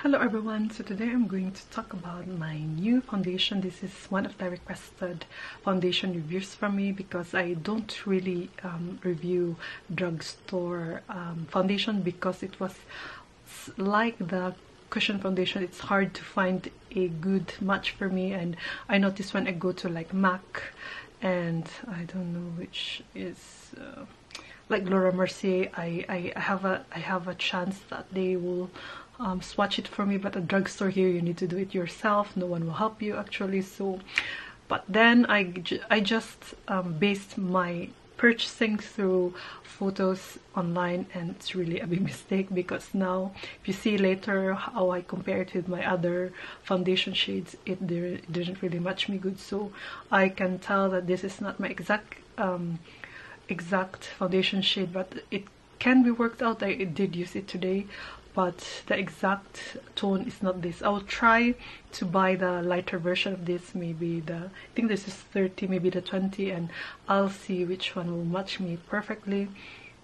Hello everyone, so today I'm going to talk about my new foundation. This is one of the requested foundation reviews from me because I don't really review drugstore foundation because it was like the cushion foundation. It's hard to find a good match for me, and I notice when I go to like MAC and I don't know which is like Laura Mercier, I have a chance that they will swatch it for me, but at drugstore here you need to do it yourself. No one will help you actually. So but then I just based my purchasing through photos online, and it's really a big mistake because now if you see later how I compare it with my other foundation shades, it didn't really match me good. So I can tell that this is not my exact foundation shade, but it can be worked out. I did use it today, but the exact tone is not this. I will try to buy the lighter version of this, maybe I think this is 30, maybe the 20, and I'll see which one will match me perfectly.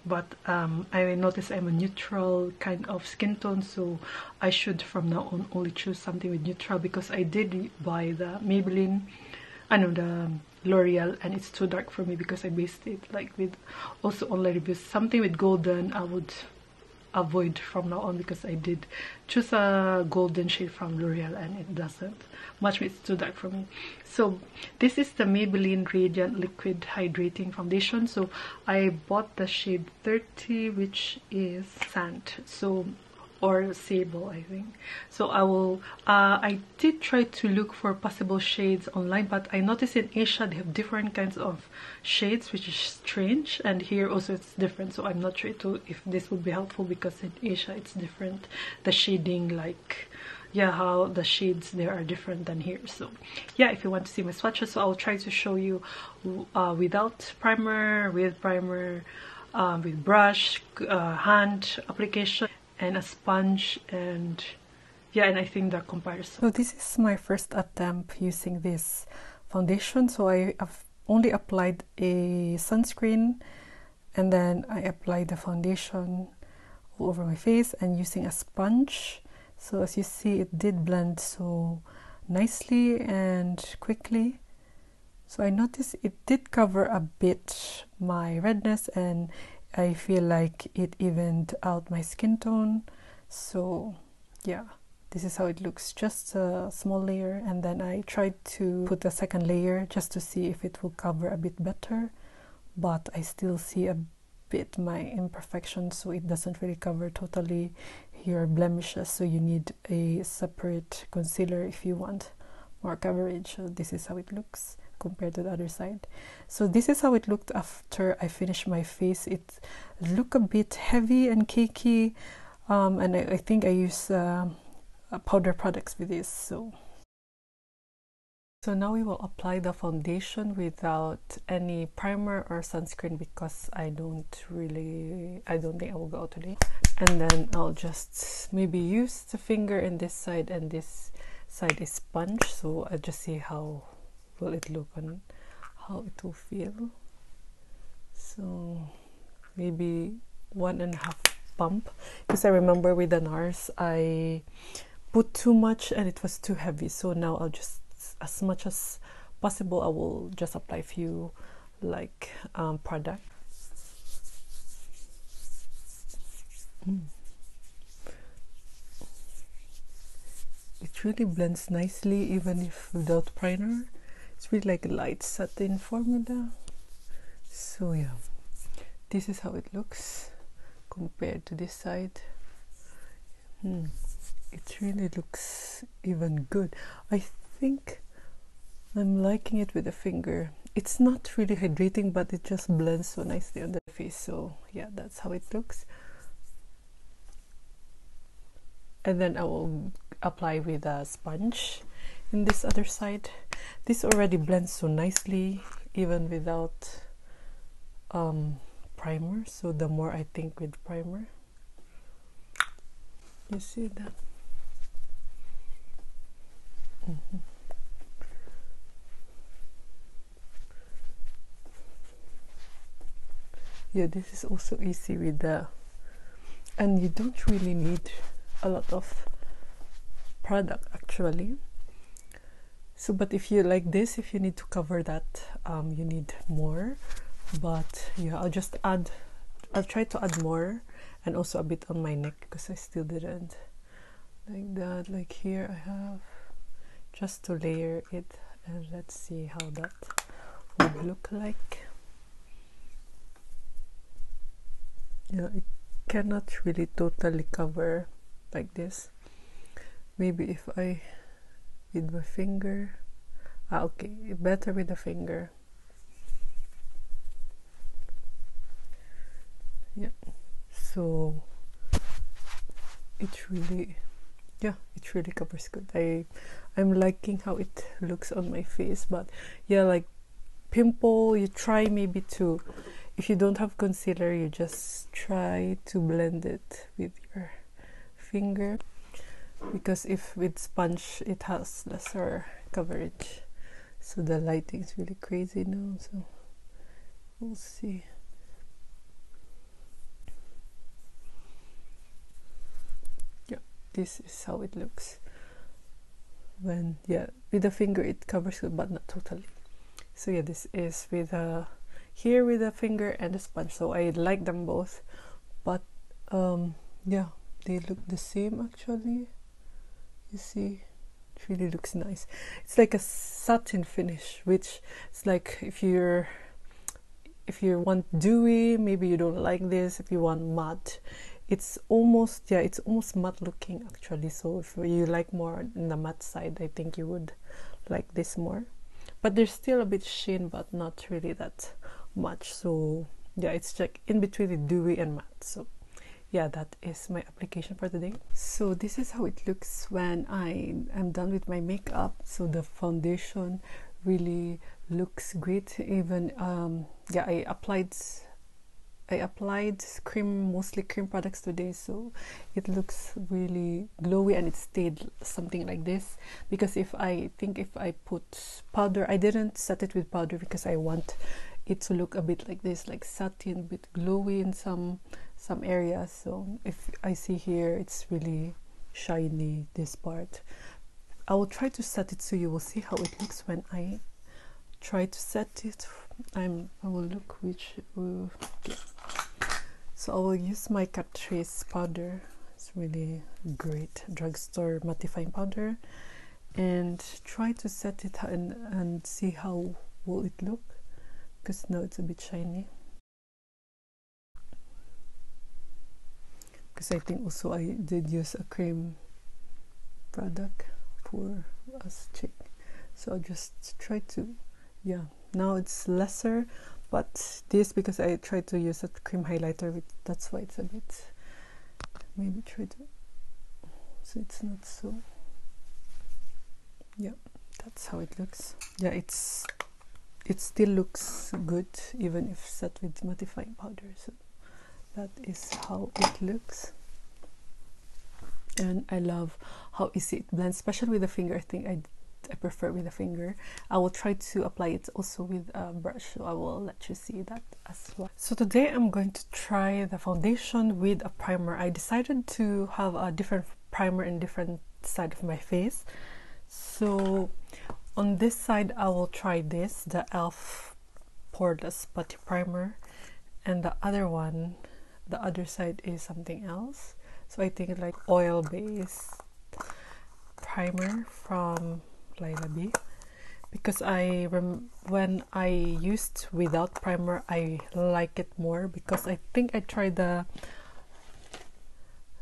But I notice I'm a neutral kind of skin tone, so I should from now on only choose something with neutral, because I did buy the Maybelline, the L'Oreal, and it's too dark for me because I based it like with also online reviews. Something with golden I would avoid from now on because I did choose a golden shade from L'Oreal and it doesn't match me. It's too dark for me. So this is the Maybelline Radiant Liquid Hydrating Foundation. So I bought the shade 30, which is Sand, so, or Sable, I think. So I will I did try to look for possible shades online, but I noticed in Asia they have different kinds of shades, which is strange, and here also it's different. So I'm not sure if this would be helpful because in Asia it's different, the shading, like, yeah, how the shades there are different than here. So yeah, if you want to see my swatches, so I'll try to show you without primer, with primer, with brush, hand application, and a sponge, and yeah, and I think the comparison. So this is my first attempt using this foundation. So I have only applied a sunscreen, and then I applied the foundation all over my face and using a sponge. So as you see, it did blend so nicely and quickly. So I noticed it did cover a bit my redness, and I feel like it evened out my skin tone. So yeah, this is how it looks, just a small layer, and then I tried to put a second layer just to see if it will cover a bit better, but I still see a bit my imperfections, so it doesn't really cover totally your blemishes. So you need a separate concealer if you want more coverage. So this is how it looks compared to the other side. So this is how it looked after I finished my face. It looked a bit heavy and cakey, and I think I use powder products with this. So now we will apply the foundation without any primer or sunscreen because I don't think I will go out today. And then I'll just maybe use the finger in this side, and this side is sponge. So I'll just see how will it look and how it will feel. So maybe 1.5 pump, because I remember with the NARS I put too much and it was too heavy. So now I'll just, as much as possible, I will just apply a few like product. It really blends nicely even if without primer. It's really like a light satin formula. So yeah, this is how it looks compared to this side. It really looks even good. I think I'm liking it with the finger. It's not really hydrating, but it just blends so nicely on the face. So yeah, that's how it looks. And then I will apply with a sponge in this other side. This already blends so nicely even without primer. So the more I think with primer, you see that. Yeah, this is also easy with the, and you don't really need a lot of product actually. So but if you like this, if you need to cover that, you need more. But yeah, I'll try to add more, and also a bit on my neck because I still didn't like that. Like here I have, just to layer it, and let's see how that would look like. Yeah, it cannot really totally cover like this. Maybe if I with my finger, okay, better with the finger. Yeah, so it really, yeah, it really covers good. I'm liking how it looks on my face. But yeah, like pimple, you try maybe to, if you don't have concealer, you just try to blend it with your finger, because if with sponge it has lesser coverage. So the lighting is really crazy now, so we'll see. Yeah, this is how it looks when, yeah, with the finger it covers it, but not totally. So yeah, this is with here with the finger and the sponge. So I like them both, but yeah, they look the same actually. You see, it really looks nice. It's like a satin finish, which is like if you want dewy, maybe you don't like this. If you want matte, it's almost, yeah, it's almost matte looking actually. So if you like more in the matte side, I think you would like this more. But there's still a bit sheen, but not really that much. So yeah, it's like in between the dewy and matte. So yeah, that is my application for today. So this is how it looks when I am done with my makeup. So the foundation really looks great. Even yeah, I applied cream, mostly cream products today, so it looks really glowy, and it stayed something like this. Because if I put powder, I didn't set it with powder because I want it to look a bit like this, like satin, a bit glowy in some areas. So if I see here, it's really shiny, this part. I will try to set it so you will see how it looks when I try to set it. I will look which okay. So I will use my Catrice powder. It's really great drugstore mattifying powder, and try to set it and see how will it look, because now it's a bit shiny. Because I think also I did use a cream product for us cheek, so I'll just try to, yeah, now it's lesser, but this, because I tried to use a cream highlighter with, that's why it's a bit, maybe try to, so it's not so, yeah, that's how it looks. Yeah, it still looks good even if set with mattifying powder. So that is how it looks, and I love how easy it blends, especially with the finger. I think I prefer with the finger. I will try to apply it also with a brush, so I will let you see that as well. So today I'm going to try the foundation with a primer. I decided to have a different primer in different side of my face. So on this side I will try this, the e.l.f. Poreless Putty Primer, and the other one, the other side is something else. So I think like oil-based primer from Bobbi, because when I used without primer, I like it more, because I think I tried the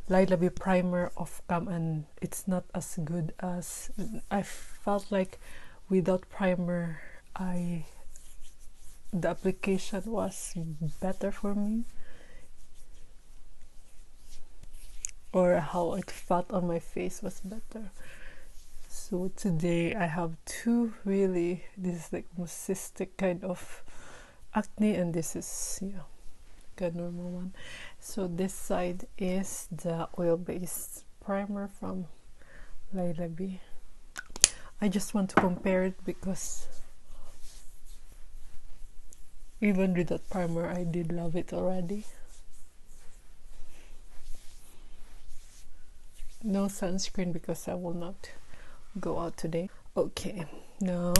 Bobbi primer off cam and it's not as good as I felt like without primer. The application was better for me, or how it felt on my face was better. So today I have two really, this is like cystic kind of acne, and this is, yeah, a normal one. So this side is the oil-based primer from Bobbi. I just want to compare it because even with that primer I did love it already. no sunscreen because I will not go out today. Okay, now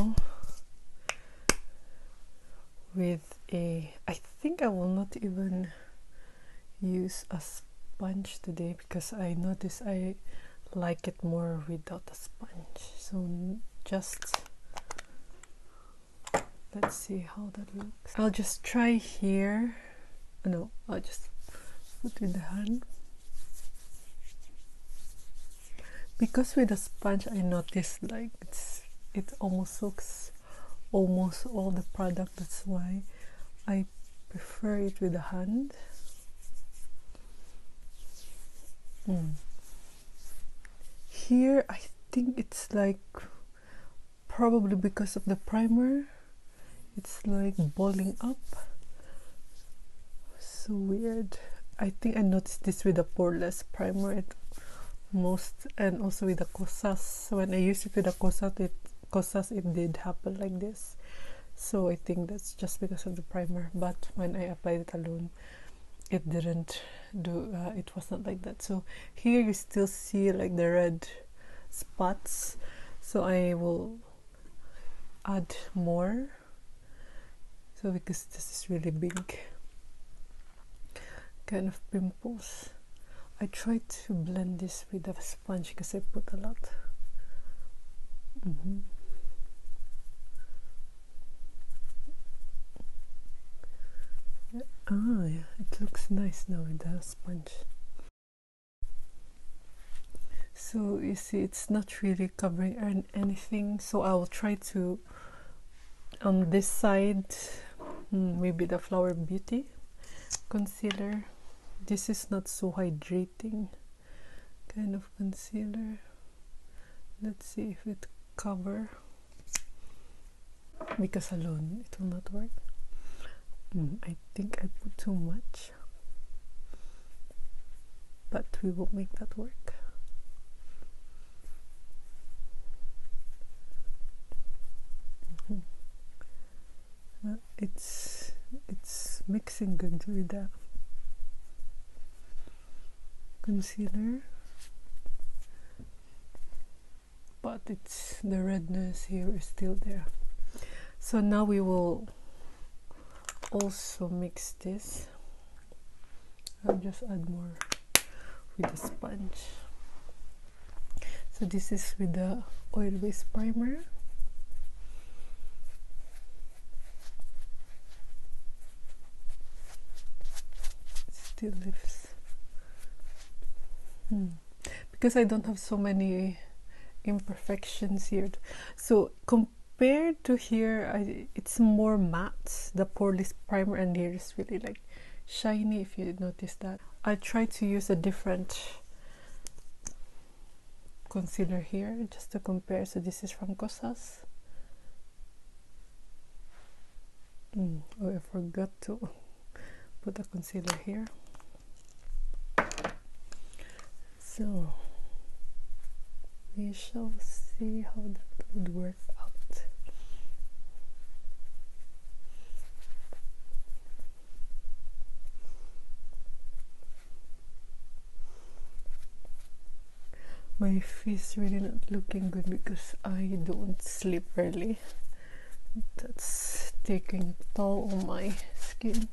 with a, I think I will not even use a sponge today because I notice I like it more without a sponge. So just let's see how that looks. I'll just try here. No, I'll just put with the hand. Because with a sponge I notice like it almost soaks almost all the product. That's why I prefer it with the hand. Here I think it's like probably because of the primer, it's like balling up. So weird. I think I noticed this with the poreless primer and also with the Kosas. So when I used it with the Kosas it did happen like this. So I think that's just because of the primer, but when I applied it alone it didn't do it was not like that. So here you still see like the red spots, so I will add more, so because this is really big kind of pimples. I tried to blend this with a sponge because I put a lot. Yeah, it looks nice now with the sponge. So you see it's not really covering anything, so I will try to on this side maybe the Flower Beauty concealer. This is not so hydrating kind of concealer. Let's see if it cover, because alone it will not work. I think I put too much, but we will make that work. It's mixing good with the concealer, but it's the redness here is still there. So now we will also mix this. I'll just add more with the sponge. So this is with the oil-based primer. It still lifts. Because I don't have so many imperfections here, so compared to here it's more matte, the poreless primer, and here is really like shiny, if you notice that. I tried to use a different concealer here just to compare. So this is from Kosas. Oh, I forgot to put a concealer here. So we shall see how that would work out. My face really not looking good because I don't sleep early. That's taking a toll on my skin.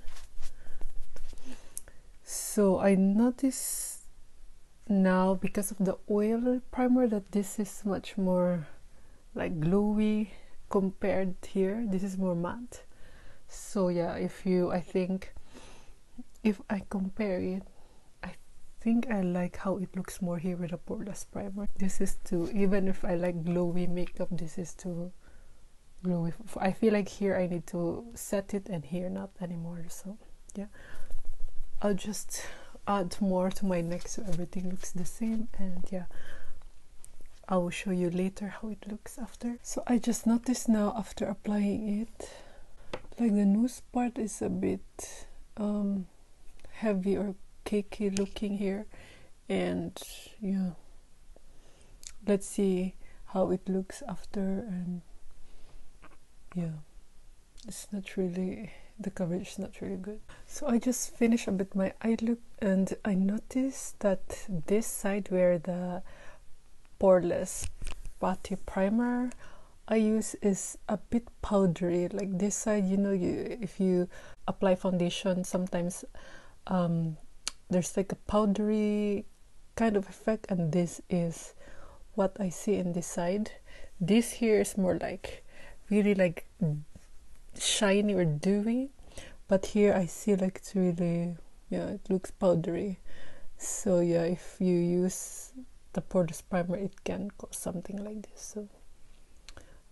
So I notice now, because of the oil primer, that this is much more like glowy compared here. This is more matte. So yeah, I think if I compare it, I think I like how it looks more here with a poreless primer. This is too, even if I like glowy makeup, this is too glowy. I feel like here I need to set it and here not anymore. So yeah, I'll just add more to my neck so everything looks the same, and yeah, I will show you later how it looks after. So I just noticed now after applying it, like the nose part is a bit heavy or cakey looking here, and yeah, let's see how it looks after. And yeah, it's not really, the coverage is not really good. So I just finished a bit my eye look, and I noticed that this side where the poreless putty primer I use is a bit powdery. Like this side, you know, if you apply foundation, sometimes there's like a powdery kind of effect, and this is what I see in this side. This here is more like really like shiny or dewy, but here I see like it's really, yeah, it looks powdery. So yeah, if you use the poreless primer, it can cause something like this. So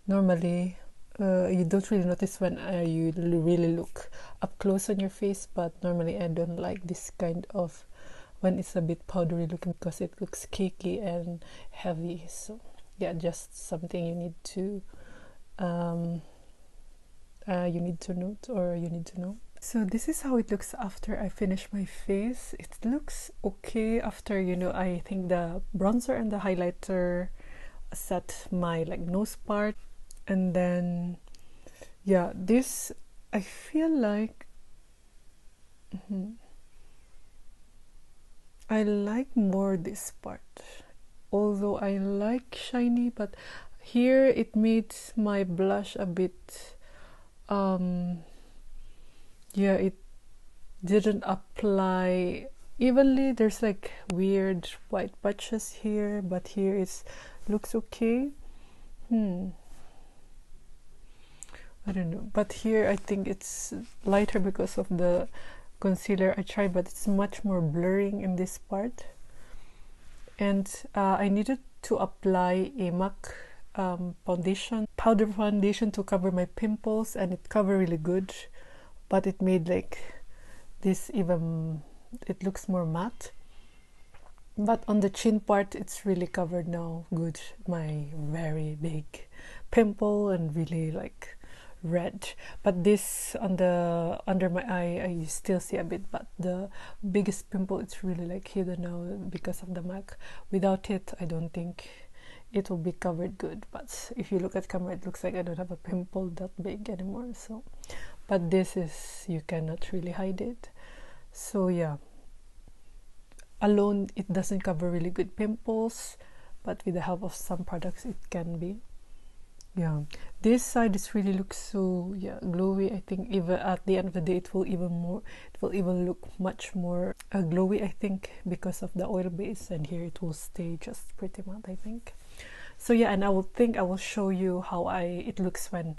normally you don't really notice when you really look up close on your face, but normally I don't like this kind of when it's a bit powdery looking, because it looks cakey and heavy. So yeah, just something you need to note, or you need to know. So this is how it looks after I finish my face. It looks okay after, you know, I think the bronzer and the highlighter set my like nose part. And then yeah, this I feel like I like more this part, although I like shiny, but here it made my blush a bit yeah, it didn't apply evenly. There's like weird white patches here, but here it looks okay. I don't know, but here I think it's lighter because of the concealer I tried, but it's much more blurring in this part. And I needed to apply a MAC foundation, powder foundation, to cover my pimples, and it covered really good, but it made like this even, it looks more matte. But on the chin part, it's really covered now good, my very big pimple and really like red. But this on the under my eye, I still see a bit, but the biggest pimple, it's really like hidden now because of the MAC. Without it, I don't think it will be covered good, but if you look at camera, it looks like I don't have a pimple that big anymore. So but this is, you cannot really hide it. So yeah, alone it doesn't cover really good pimples, but with the help of some products it can be. Yeah, this side is really looks so, yeah, glowy. I think even at the end of the day it will even look much more glowy, I think, because of the oil base, and here it will stay just pretty matte, I think. So yeah, and I will show you how it looks when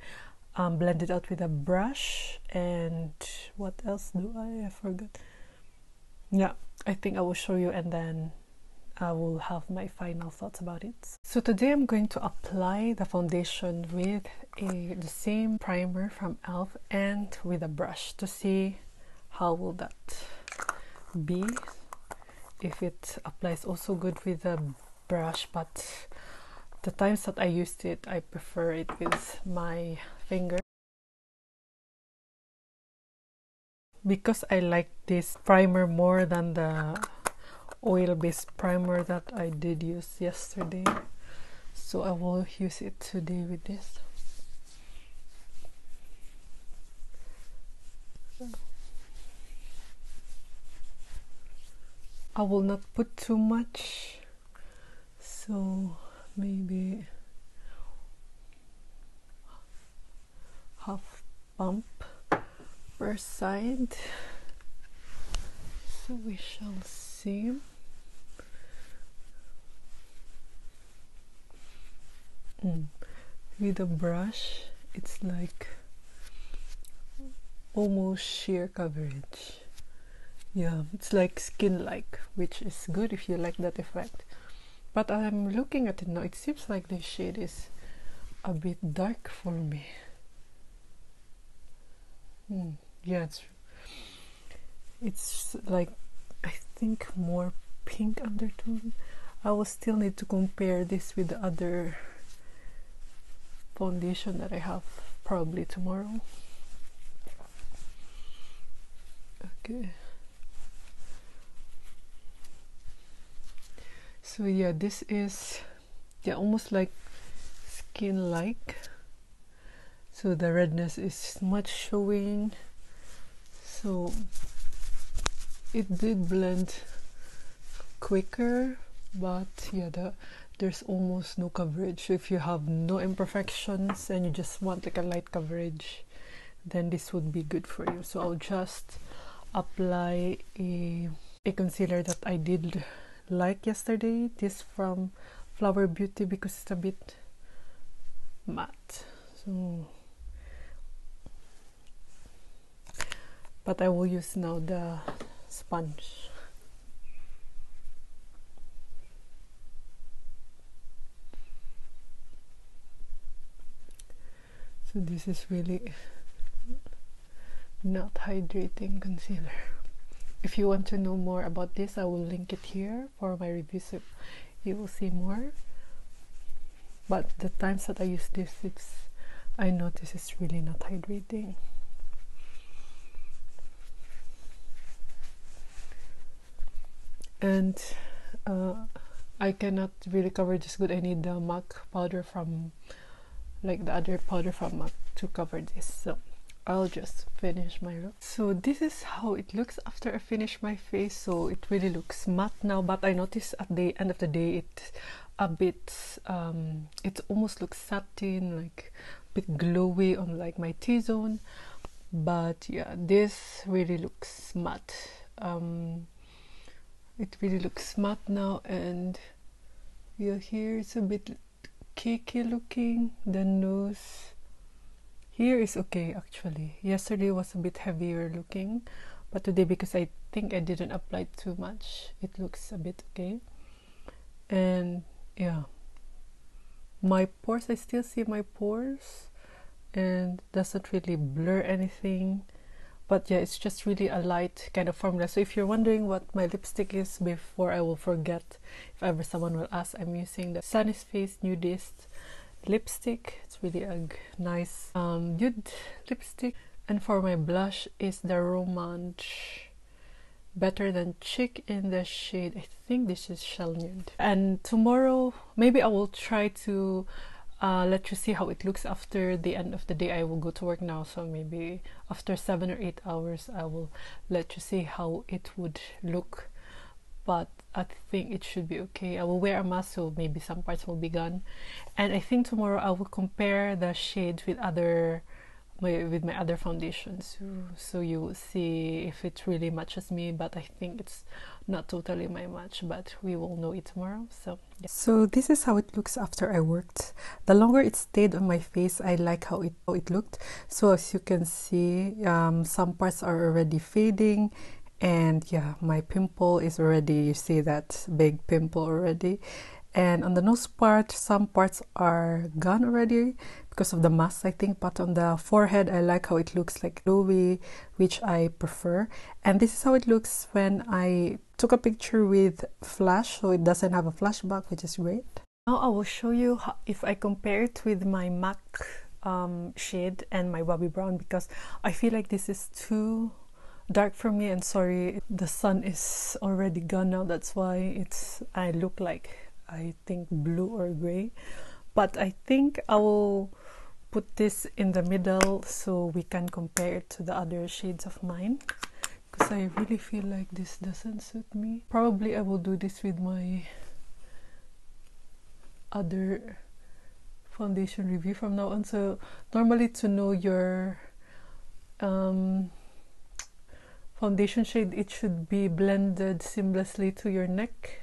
blended out with a brush. And what else do I forgot? Yeah, I think I will show you, and then I will have my final thoughts about it. So today I'm going to apply the foundation with the same primer from e.l.f. and with a brush to see how will that be, if it applies also good with a brush. But the times that I used it, I prefer it with my finger, because I like this primer more than the oil-based primer that I did use yesterday. So I will use it today with this. I will not put too much, so maybe half pump per side. So we shall see. With a brush, it's like almost sheer coverage. Yeah, it's like skin-like, which is good if you like that effect. But I'm looking at it now, it seems like the shade is a bit dark for me. Yeah, it's like, I think, more pink undertone. I will still need to compare this with the other foundation that I have probably tomorrow. Okay. So yeah, this is, yeah, almost like skin-like. so the redness is much showing. So it did blend quicker, but yeah, there's almost no coverage. So if you have no imperfections and you just want like a light coverage, then this would be good for you. So I'll just apply a concealer that I did like yesterday, this from Flower Beauty, because it's a bit matte. So but I will use now the sponge. So this is really not hydrating concealer. If you want to know more about this, I will link it here for my review, so you will see more. But the times that I use this, I notice it's really not hydrating. And I cannot really cover this good. I need the MAC powder from, like the other powder from MAC, to cover this. So I'll just finish my look. So this is how it looks after I finish my face. So it really looks matte now, but I noticed at the end of the day it's a bit it almost looks satin, like a bit glowy on like my T-zone. But yeah, this really looks matte. It really looks matte now, and your hair is a bit cakey looking. The nose here is okay actually. Yesterday was a bit heavier looking, but today, because I think I didn't apply too much, it looks a bit okay. And yeah, my pores, I still see my pores, and doesn't really blur anything. But yeah, it's just really a light kind of formula. So if you're wondering what my lipstick is, before I will forget, if ever someone will ask, I'm using the Sunny Face Nudist lipstick. It's really a nice nude lipstick. And for my blush is the Romance Better Than Chick in the shade, I think this is Shell Nude. And tomorrow maybe I will try to let you see how it looks after the end of the day. I will go to work now, so maybe after 7 or 8 hours I will let you see how it would look. But I think it should be okay. I will wear a mask, so maybe some parts will be gone. And I think tomorrow I will compare the shades with my other foundations, so you will see if it really matches me. But I think it's not totally my match, but we will know it tomorrow. So yeah. So this is how it looks after I worked. The longer it stayed on my face, I like how it looked. So as you can see, some parts are already fading, and yeah, my pimple is already, you see that big pimple already. And on the nose part, some parts are gone already because of the mask, I think. But on the forehead, I like how it looks like glowy, which I prefer. And this is how it looks when I took a picture with flash, so it doesn't have a flashback, which is great. Now I will show you how, if I compare it with my MAC shade and my Bobbi Brown, because I feel like this is too dark for me. And sorry, the sun is already gone now, that's why I look like, I think, blue or gray. But I think I will put this in the middle so we can compare it to the other shades of mine, because I really feel like this doesn't suit me. Probably I will do this with my other foundation review from now on. So normally, to know your foundation shade, it should be blended seamlessly to your neck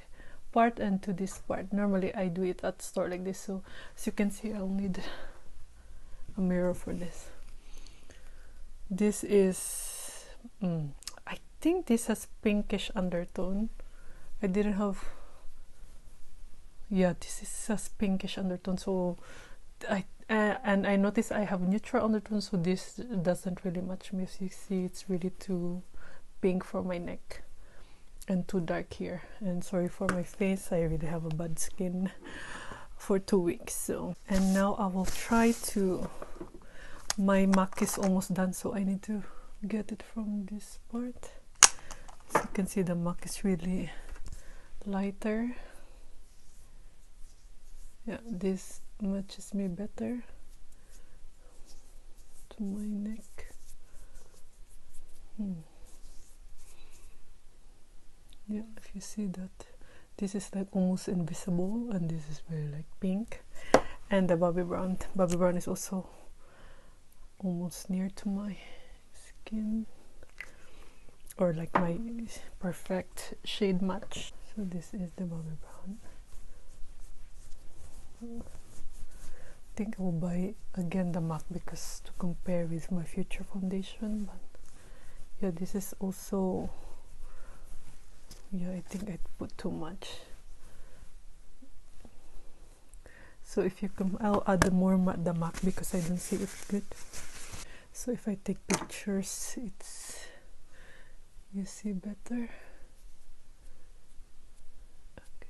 part and to this part. Normally I do it at store like this. So as you can see, I'll need a mirror for this. This is I think this has pinkish undertone. I didn't have, yeah, this has pinkish undertone. So and I notice I have neutral undertone, so this doesn't really match me. As you see, it's really too pink for my neck and too dark here. And sorry for my face, I really have a bad skin for 2 weeks. So, and now I will try to, my MAC is almost done, so I need to get it from this part. As you can see, the MAC is really lighter. Yeah, this matches me better. to my neck. Yeah, if you see that, this is like almost invisible, and this is very like pink. And the Bobbi Brown is also almost near to my skin, or like my perfect shade match. So this is the Bobbi Brown. I think I will buy again the MAC because to compare with my future foundation. But yeah, this is also, yeah, I think I put too much. So if you come, I'll add the MAC because I don't see it good. So if I take pictures, it's, you see better. Okay.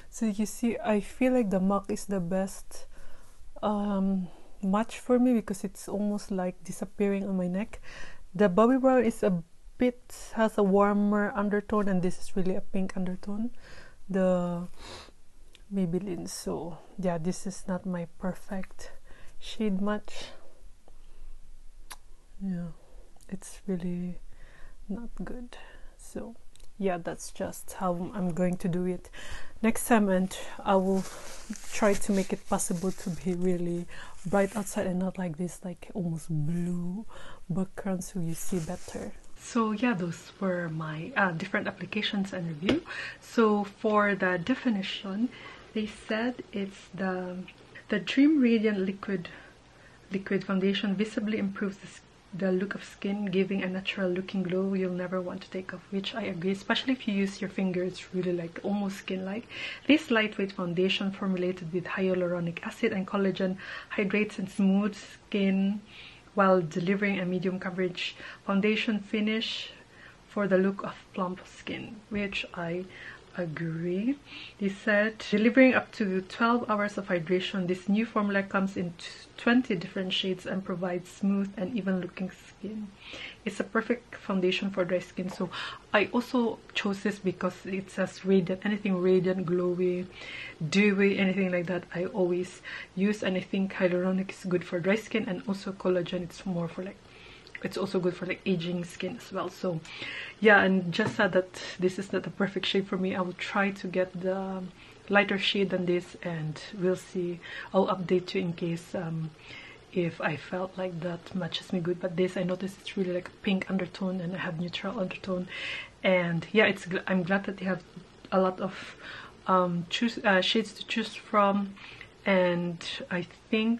So you see, I feel like the MAC is the best match for me because it's almost like disappearing on my neck. The Bobbi Brown is a bit, has a warmer undertone, and this is really a pink undertone, the Maybelline. So yeah, this is not my perfect shade match. Yeah, it's really not good. So yeah, that's just how I'm going to do it next time, and I will try to make it possible to be really bright outside and not like this like almost blue background, so you see better. So yeah, those were my different applications and review. So for the definition, they said it's the Dream Radiant liquid foundation visibly improves the look of skin, giving a natural looking glow you'll never want to take off, which I agree, especially if you use your finger. It's really like almost skin-like. This lightweight foundation formulated with hyaluronic acid and collagen hydrates and smooths skin while delivering a medium coverage foundation finish for the look of plump skin, which I agree. They said delivering up to 12 hours of hydration, this new formula comes in 20 different shades and provides smooth and even looking skin. It's a perfect foundation for dry skin. So I also chose this because it says radiant, anything radiant, glowy, dewy, anything like that I always use. And I think hyaluronic is good for dry skin, and also collagen, it's more for like, it's also good for like aging skin as well. So yeah, and just said that this is not the perfect shade for me. I will try to get the lighter shade than this, and we'll see. I'll update you in case if I felt like that matches me good. But this, I noticed it's really like a pink undertone and I have neutral undertone, and yeah, it's, I'm glad that they have a lot of shades to choose from. And I think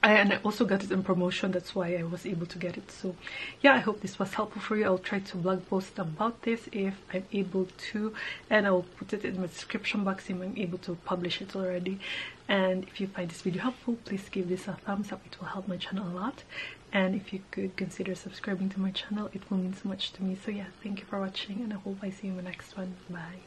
and I also got it in promotion, that's why I was able to get it. So yeah, I hope this was helpful for you. I'll try to blog post about this if I'm able to, and I will put it in my description box if I'm able to publish it already. And if you find this video helpful, please give this a thumbs up. It will help my channel a lot, and if you could consider subscribing to my channel, it will mean so much to me. So yeah, thank you for watching, and I hope I see you in the next one. Bye.